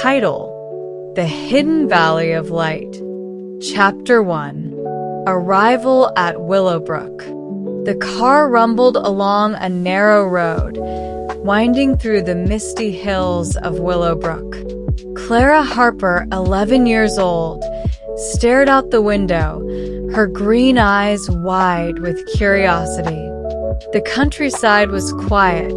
Title: The Hidden Valley of Light. Chapter 1: Arrival at Willowbrook. The car rumbled along a narrow road, winding through the misty hills of Willowbrook. Clara Harper, 11 years old, stared out the window, her green eyes wide with curiosity. The countryside was quiet,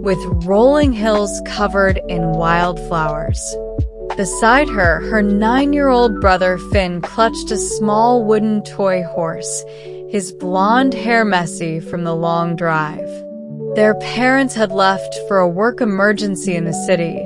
with rolling hills covered in wildflowers. Beside her, her 9-year-old brother Finn clutched a small wooden toy horse, his blonde hair messy from the long drive. Their parents had left for a work emergency in the city,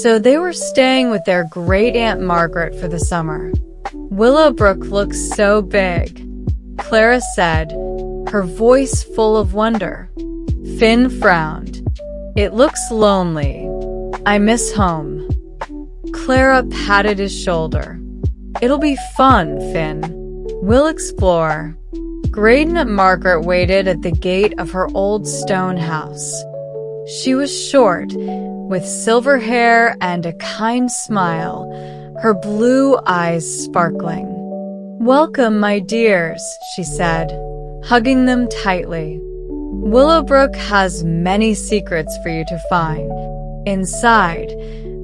so they were staying with their great-aunt Margaret for the summer. Willowbrook looks so big, Clara said, her voice full of wonder. Finn frowned. It looks lonely. I miss home. Clara patted his shoulder. It'll be fun, Finn. We'll explore. Great-aunt Margaret waited at the gate of her old stone house. She was short, with silver hair and a kind smile, her blue eyes sparkling. "Welcome, my dears," she said, hugging them tightly. Willowbrook has many secrets for you to find. Inside,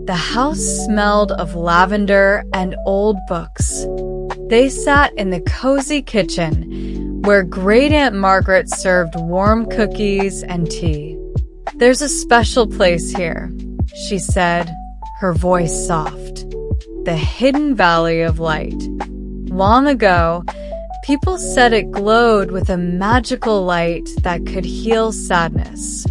the house smelled of lavender and old books. They sat in the cozy kitchen, where Great-aunt Margaret served warm cookies and tea. "There's a special place here," she said, her voice soft. "The Hidden Valley of Light. Long ago, people said it glowed with a magical light that could heal sadness.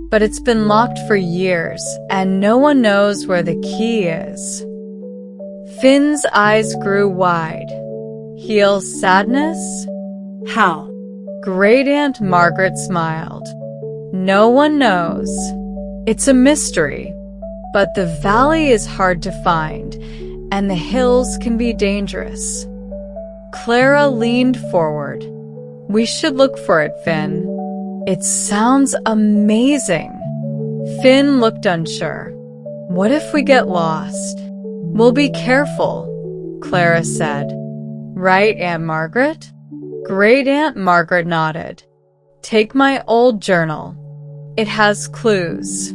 But it's been locked for years, and no one knows where the key is." Finn's eyes grew wide. "Heal sadness? How?" Great-aunt Margaret smiled. "No one knows. It's a mystery. But the valley is hard to find, and the hills can be dangerous." Clara leaned forward. "We should look for it, Finn. It sounds amazing." Finn looked unsure. "What if we get lost?" "We'll be careful," Clara said. "Right, Aunt Margaret?" Great-aunt Margaret nodded. "Take my old journal. It has clues.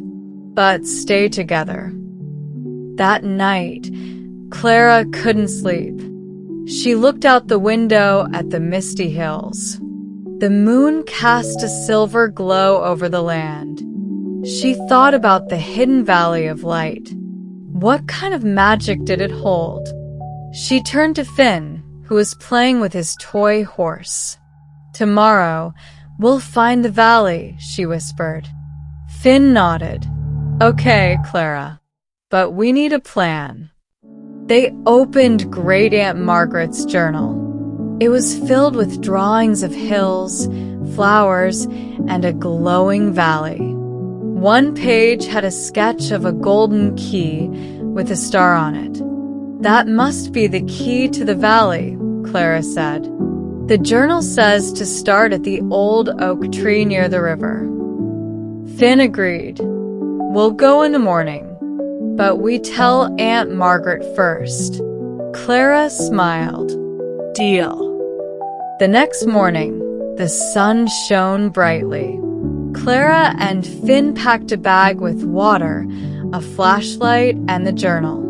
But stay together." That night, Clara couldn't sleep. She looked out the window at the misty hills. The moon cast a silver glow over the land. She thought about the hidden valley of light. What kind of magic did it hold? She turned to Finn, who was playing with his toy horse. "Tomorrow, we'll find the valley," she whispered. Finn nodded. "Okay, Clara, but we need a plan." They opened Great-aunt Margaret's journal. It was filled with drawings of hills, flowers, and a glowing valley. One page had a sketch of a golden key with a star on it. "That must be the key to the valley," Clara said. "The journal says to start at the old oak tree near the river." Finn agreed. "We'll go in the morning. But we tell Aunt Margaret first." Clara smiled. "Deal." The next morning, the sun shone brightly. Clara and Finn packed a bag with water, a flashlight, and the journal.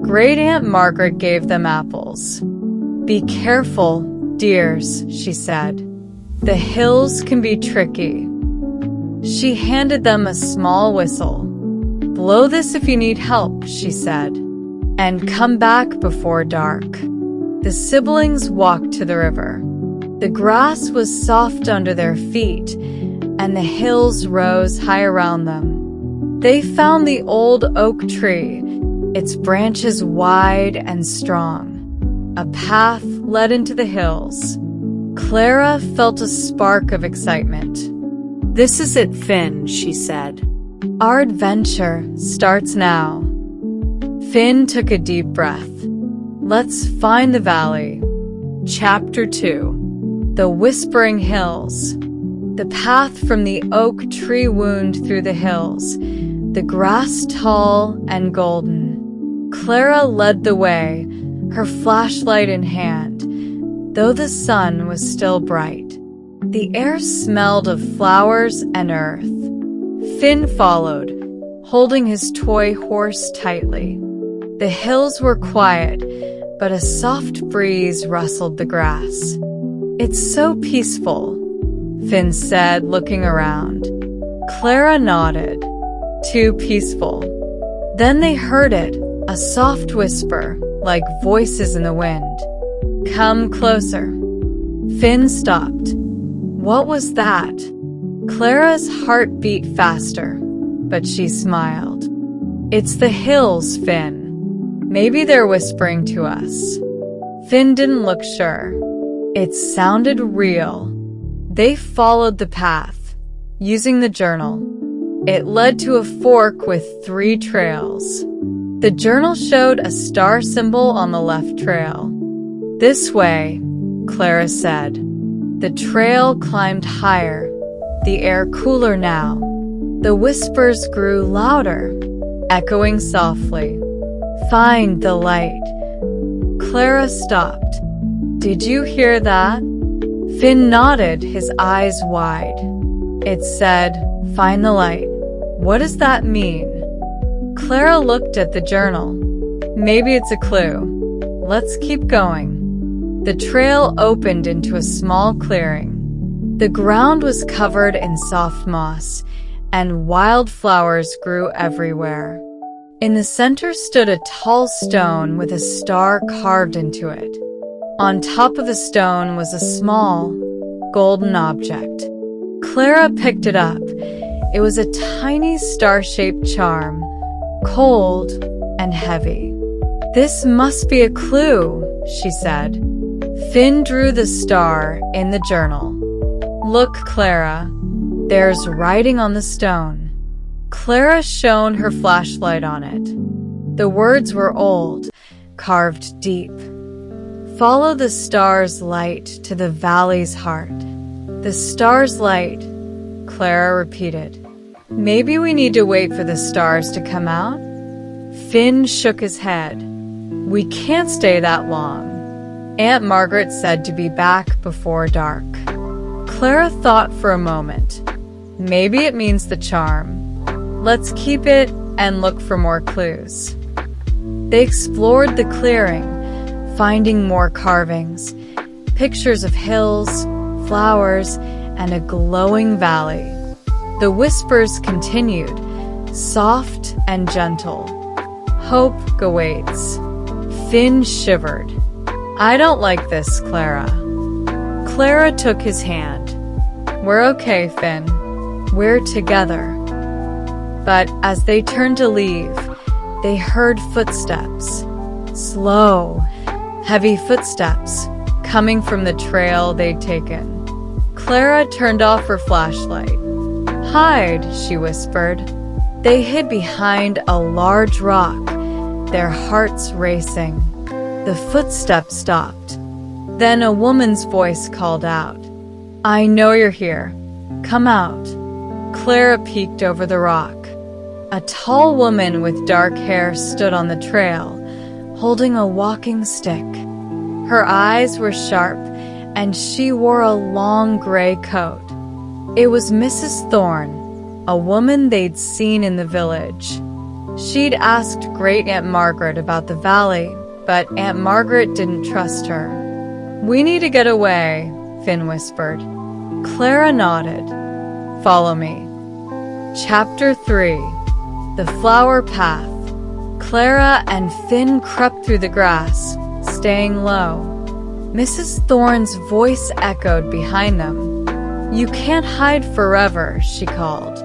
Great-aunt Margaret gave them apples. "Be careful, dears," she said. "The hills can be tricky." She handed them a small whistle. "Blow this if you need help," she said, "and come back before dark." The siblings walked to the river. The grass was soft under their feet, and the hills rose high around them. They found the old oak tree, its branches wide and strong. A path led into the hills. Clara felt a spark of excitement. "This is it, Finn," she said. "Our adventure starts now." Finn took a deep breath. "Let's find the valley." Chapter 2: The Whispering Hills. The path from the oak tree wound through the hills, the grass tall and golden. Clara led the way, her flashlight in hand, though the sun was still bright. The air smelled of flowers and earth. Finn followed, holding his toy horse tightly. The hills were quiet, but a soft breeze rustled the grass. "It's so peaceful," Finn said, looking around. Clara nodded. "Too peaceful." Then they heard it, a soft whisper, like voices in the wind. "Come closer." Finn stopped. What was that? Clara's heart beat faster, but she smiled. "It's the hills, Finn. Maybe they're whispering to us." Finn didn't look sure. It sounded real. They followed the path, using the journal. It led to a fork with 3 trails. The journal showed a star symbol on the left trail. "This way," Clara said. The trail climbed higher, the air cooler now. The whispers grew louder, echoing softly. "Find the light." Clara stopped. "Did you hear that?" Finn nodded, his eyes wide. It said, "Find the light." What does that mean? Clara looked at the journal. Maybe it's a clue. Let's keep going. The trail opened into a small clearing. The ground was covered in soft moss, and wildflowers grew everywhere. In the center stood a tall stone with a star carved into it. On top of the stone was a small, golden object. Clara picked it up. It was a tiny star-shaped charm, cold and heavy. "This must be a clue," she said. Finn drew the star in the journal. "Look, Clara, there's writing on the stone." Clara shone her flashlight on it. The words were old, carved deep. "Follow the star's light to the valley's heart." "The star's light," Clara repeated. "Maybe we need to wait for the stars to come out?" Finn shook his head. "We can't stay that long. Aunt Margaret said to be back before dark." Clara thought for a moment. Maybe it means the charm. Let's keep it and look for more clues. They explored the clearing, finding more carvings, pictures of hills, flowers, and a glowing valley. The whispers continued, soft and gentle. "Hope awaits." Finn shivered. "I don't like this, Clara." Clara took his hand. "We're okay, Finn. We're together." But as they turned to leave, they heard footsteps. Slow, heavy footsteps coming from the trail they'd taken. Clara turned off her flashlight. "Hide," she whispered. They hid behind a large rock, their hearts racing. The footsteps stopped. Then a woman's voice called out, "I know you're here. Come out." Clara peeked over the rock. A tall woman with dark hair stood on the trail, holding a walking stick. Her eyes were sharp, and she wore a long gray coat. It was Mrs. Thorne, a woman they'd seen in the village. She'd asked Great-Aunt Margaret about the valley, but Aunt Margaret didn't trust her. "We need to get away," Finn whispered. Clara nodded. "Follow me." Chapter 3. The Flower Path. Clara and Finn crept through the grass, staying low. Mrs. Thorne's voice echoed behind them. "You can't hide forever," she called.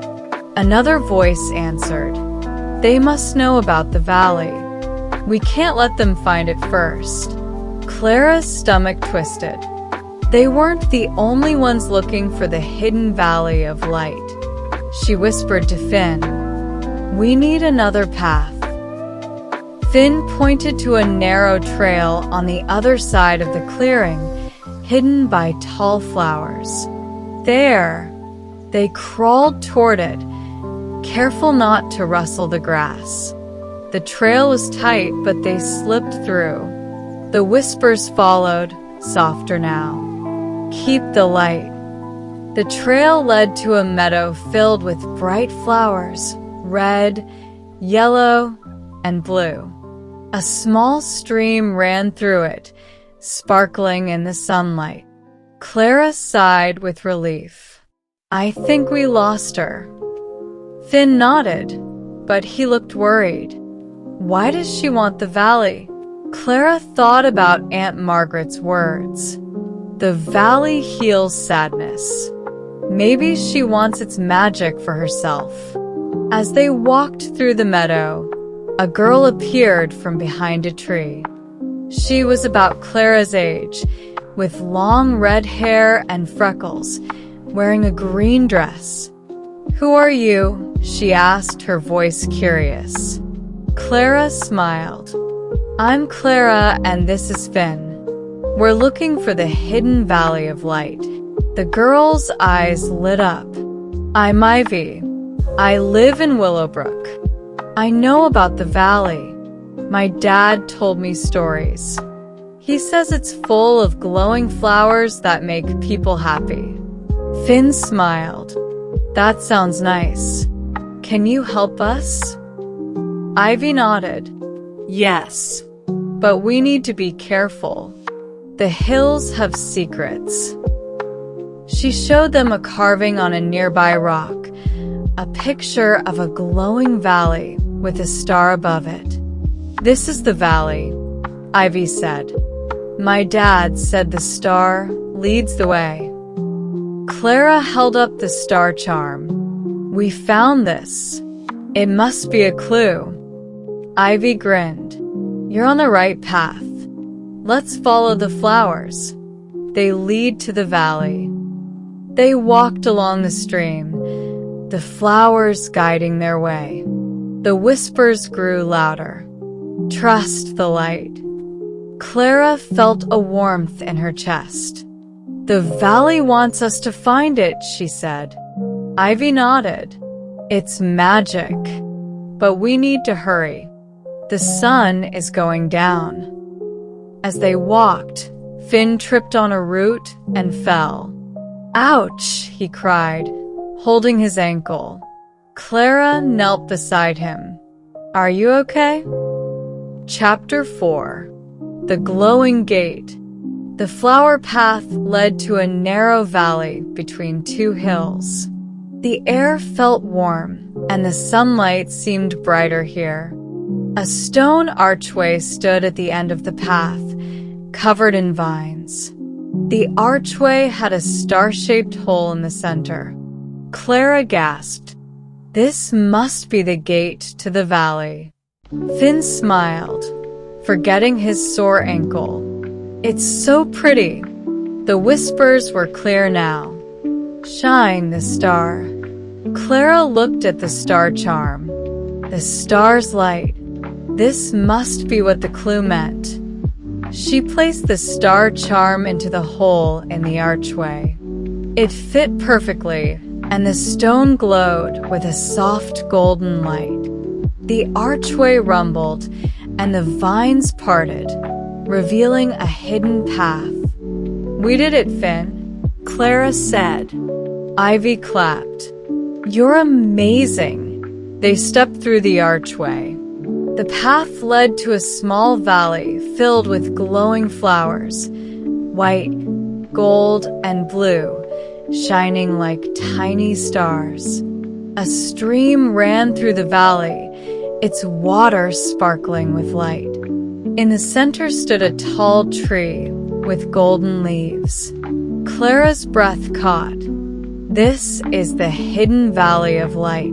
Another voice answered. "They must know about the valley. We can't let them find it first." Clara's stomach twisted. They weren't the only ones looking for the hidden valley of light. She whispered to Finn, "We need another path." Finn pointed to a narrow trail on the other side of the clearing, hidden by tall flowers. There, they crawled toward it, careful not to rustle the grass. The trail was tight, but they slipped through. The whispers followed, softer now. Keep the light. The trail led to a meadow filled with bright flowers, red, yellow, and blue. A small stream ran through it, sparkling in the sunlight. Clara sighed with relief. I think we lost her. Finn nodded, but he looked worried. Why does she want the valley? Clara thought about Aunt Margaret's words. The valley heals sadness. Maybe she wants its magic for herself. As they walked through the meadow, a girl appeared from behind a tree. She was about Clara's age, with long red hair and freckles, wearing a green dress. Who are you? She asked, her voice curious. Clara smiled. I'm Clara, and this is Finn. We're looking for the hidden valley of light. The girl's eyes lit up. I'm Ivy. I live in Willowbrook. I know about the valley. My dad told me stories. He says it's full of glowing flowers that make people happy. Finn smiled. That sounds nice. Can you help us? Ivy nodded. Yes, but we need to be careful. The hills have secrets. She showed them a carving on a nearby rock, a picture of a glowing valley with a star above it. This is the valley, Ivy said. My dad said the star leads the way. Clara held up the star charm. We found this. It must be a clue. Ivy grinned. You're on the right path. Let's follow the flowers. They lead to the valley. They walked along the stream, the flowers guiding their way. The whispers grew louder. Trust the light. Clara felt a warmth in her chest. The valley wants us to find it, she said. Ivy nodded. It's magic, but we need to hurry. The sun is going down. As they walked, Finn tripped on a root and fell. Ouch, he cried, holding his ankle. Clara knelt beside him. Are you okay? Chapter 4. The Glowing Gate. The flower path led to a narrow valley between two hills. The air felt warm, and the sunlight seemed brighter here. A stone archway stood at the end of the path, covered in vines. The archway had a star-shaped hole in the center. Clara gasped. This must be the gate to the valley. Finn smiled, forgetting his sore ankle. It's so pretty. The whispers were clear now. Shine the star. Clara looked at the star charm. The star's light. This must be what the clue meant. She placed the star charm into the hole in the archway. It fit perfectly, and the stone glowed with a soft golden light. The archway rumbled, and the vines parted, revealing a hidden path. We did it, Finn, Clara said. Ivy clapped. You're amazing. They stepped through the archway. The path led to a small valley filled with glowing flowers, white, gold, and blue, shining like tiny stars. A stream ran through the valley, its water sparkling with light. In the center stood a tall tree with golden leaves. Clara's breath caught. This is the hidden valley of light.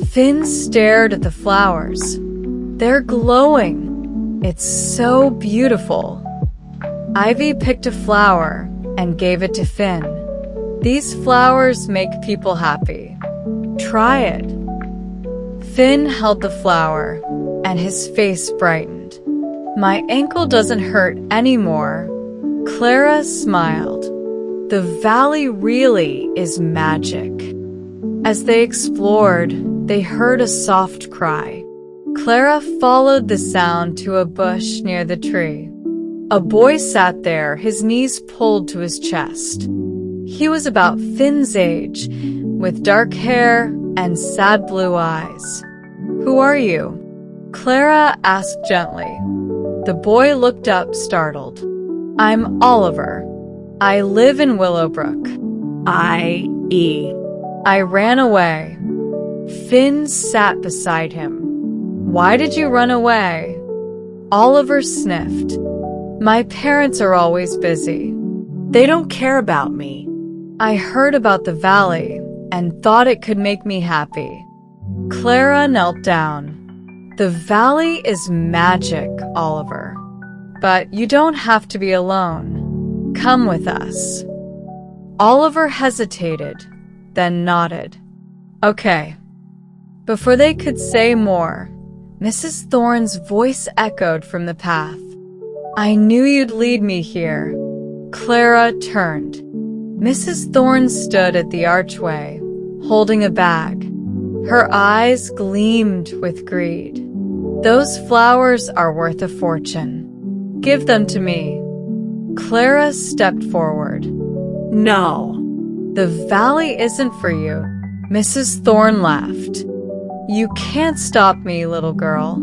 Finn stared at the flowers. They're glowing. It's so beautiful. Ivy picked a flower and gave it to Finn. These flowers make people happy. Try it. Finn held the flower, and his face brightened. My ankle doesn't hurt anymore. Clara smiled. The valley really is magic. As they explored, they heard a soft cry. Clara followed the sound to a bush near the tree. A boy sat there, his knees pulled to his chest. He was about Finn's age, with dark hair and sad blue eyes. "Who are you?" Clara asked gently. The boy looked up, startled. "I'm Oliver. I live in Willowbrook." I ran away." Finn sat beside him. "Why did you run away?" Oliver sniffed. "My parents are always busy. They don't care about me. I heard about the valley and thought it could make me happy." Clara knelt down. "The valley is magic, Oliver. But you don't have to be alone. Come with us." Oliver hesitated, then nodded. "Okay." Before they could say more, Mrs. Thorne's voice echoed from the path. "I knew you'd lead me here." Clara turned. Mrs. Thorne stood at the archway, holding a bag. Her eyes gleamed with greed. "Those flowers are worth a fortune. Give them to me." Clara stepped forward. "No. The valley isn't for you." Mrs. Thorne laughed. "You can't stop me, little girl."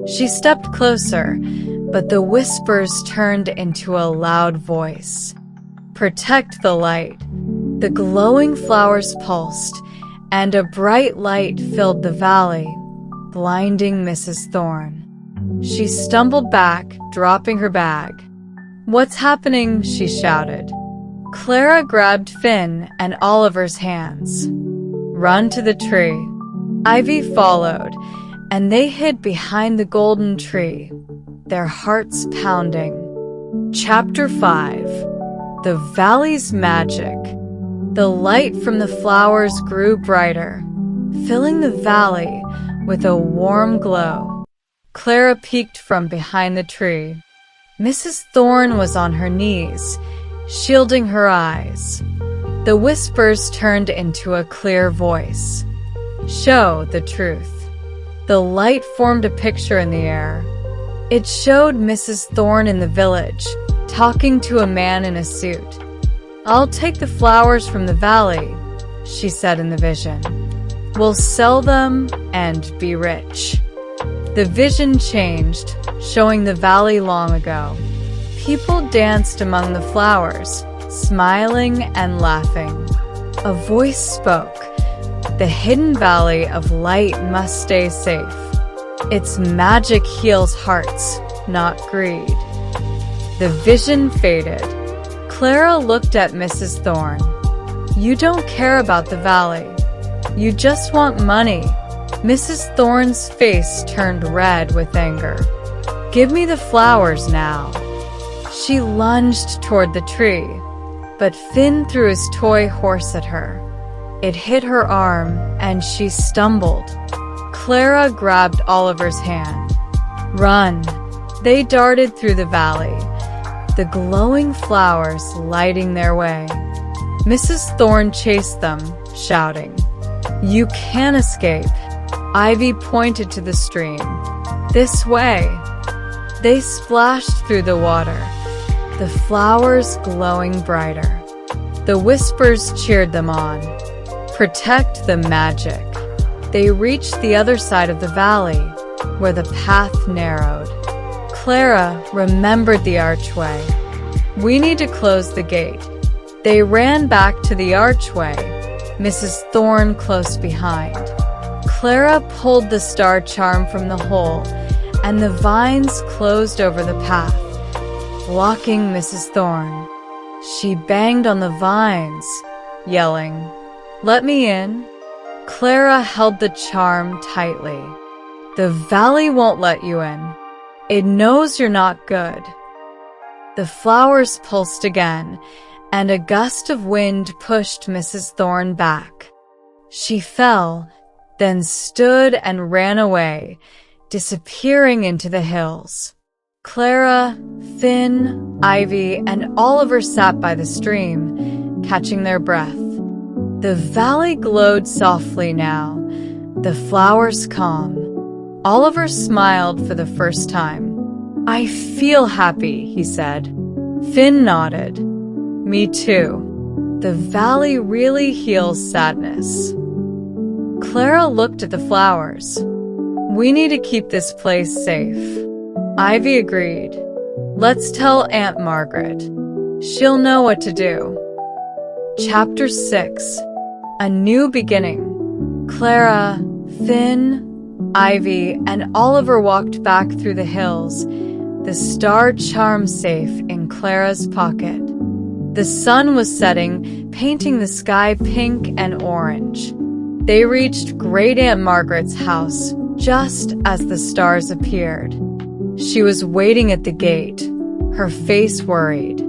She stepped closer, but the whispers turned into a loud voice. "Protect the light." The glowing flowers pulsed, and a bright light filled the valley, blinding Mrs. Thorne. She stumbled back, dropping her bag. "What's happening?" she shouted. Clara grabbed Finn and Oliver's hands. "Run to the tree." Ivy followed, and they hid behind the golden tree, their hearts pounding. Chapter 5. The Valley's Magic. The light from the flowers grew brighter, filling the valley with a warm glow. Clara peeked from behind the tree. Mrs. Thorne was on her knees, shielding her eyes. The whispers turned into a clear voice. "Show the truth." The light formed a picture in the air. It showed Mrs. Thorne in the village, talking to a man in a suit. "I'll take the flowers from the valley," she said in the vision. "We'll sell them and be rich." The vision changed, showing the valley long ago. People danced among the flowers, smiling and laughing. A voice spoke. "The hidden valley of light must stay safe. Its magic heals hearts, not greed." The vision faded. Clara looked at Mrs. Thorne. "You don't care about the valley. You just want money." Mrs. Thorne's face turned red with anger. "Give me the flowers now." She lunged toward the tree, but Finn threw his toy horse at her. It hit her arm, and she stumbled. Clara grabbed Oliver's hand. "Run!" They darted through the valley, the glowing flowers lighting their way. Mrs. Thorne chased them, shouting, "You can't escape." Ivy pointed to the stream. "This way." They splashed through the water, the flowers glowing brighter. The whispers cheered them on. "Protect the magic." They reached the other side of the valley, where the path narrowed. Clara remembered the archway. "We need to close the gate." They ran back to the archway, Mrs. Thorne close behind. Clara pulled the star charm from the hole, and the vines closed over the path, blocking Mrs. Thorne. She banged on the vines, yelling, "Let me in." Clara held the charm tightly. "The valley won't let you in. It knows you're not good." The flowers pulsed again, and a gust of wind pushed Mrs. Thorne back. She fell, then stood and ran away, disappearing into the hills. Clara, Finn, Ivy, and Oliver sat by the stream, catching their breath. The valley glowed softly now, the flowers calm. Oliver smiled for the first time. "I feel happy," he said. Finn nodded. "Me too. The valley really heals sadness." Clara looked at the flowers. "We need to keep this place safe." Ivy agreed. "Let's tell Aunt Margaret. She'll know what to do." Chapter 6. A New Beginning. Clara, Finn, Ivy, and Oliver walked back through the hills, the star charm safe in Clara's pocket. The sun was setting, painting the sky pink and orange. They reached Great Aunt Margaret's house just as the stars appeared. She was waiting at the gate, her face worried.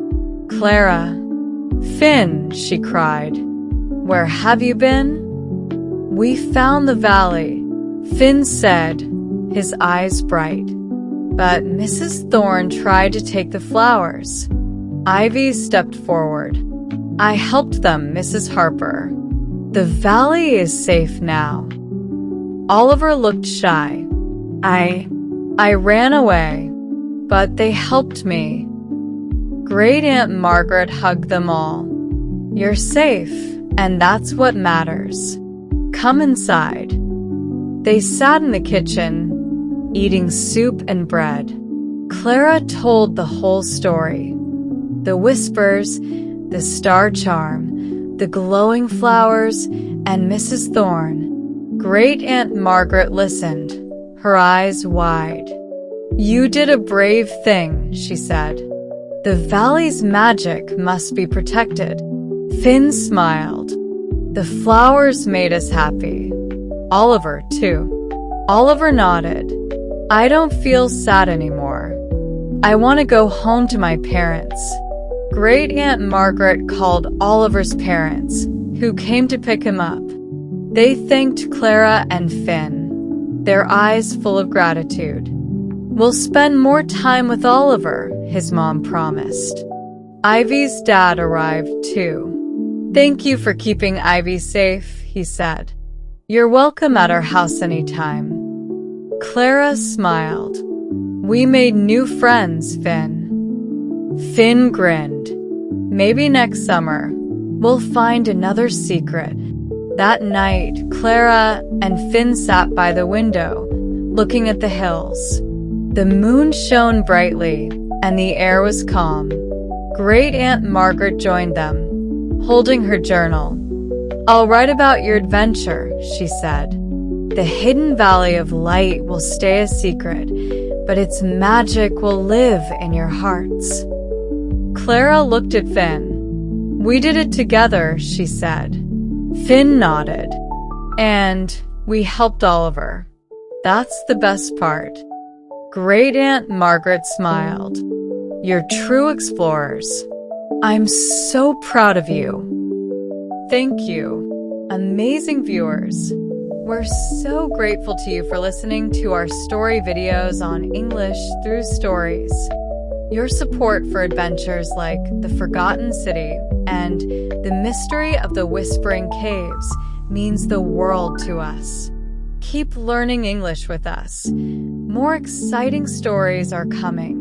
"Clara." "Finn," she cried. "Where have you been?" "We found the valley," Finn said, his eyes bright. "But Mrs. Thorne tried to take the flowers." Ivy stepped forward. "I helped them, Mrs. Harper. The valley is safe now." Oliver looked shy. I ran away, but they helped me." Great Aunt Margaret hugged them all. "You're safe, and that's what matters. Come inside." They sat in the kitchen, eating soup and bread. Clara told the whole story. The whispers, the star charm, the glowing flowers, and Mrs. Thorne. Great Aunt Margaret listened, her eyes wide. "You did a brave thing," she said. "The valley's magic must be protected." Finn smiled. "The flowers made us happy." Oliver, too. Oliver nodded. "I don't feel sad anymore. I want to go home to my parents." Great Aunt Margaret called Oliver's parents, who came to pick him up. They thanked Clara and Finn, their eyes full of gratitude. "We'll spend more time with Oliver," his mom promised. Ivy's dad arrived too. "Thank you for keeping Ivy safe," he said. "You're welcome at our house anytime." Clara smiled. "We made new friends, Finn." Finn grinned. "Maybe next summer, we'll find another secret." That night, Clara and Finn sat by the window, looking at the hills. The moon shone brightly, and the air was calm. Great Aunt Margaret joined them, holding her journal. "I'll write about your adventure," she said. "The hidden valley of light will stay a secret, but its magic will live in your hearts." Clara looked at Finn. "We did it together," she said. Finn nodded. "And we helped Oliver. That's the best part." Great Aunt Margaret smiled. "You're true explorers. I'm so proud of you." Thank you, amazing viewers. We're so grateful to you for listening to our story videos on English through stories. Your support for adventures like The Forgotten City and The Mystery of the Whispering Caves means the world to us. Keep learning English with us. More exciting stories are coming.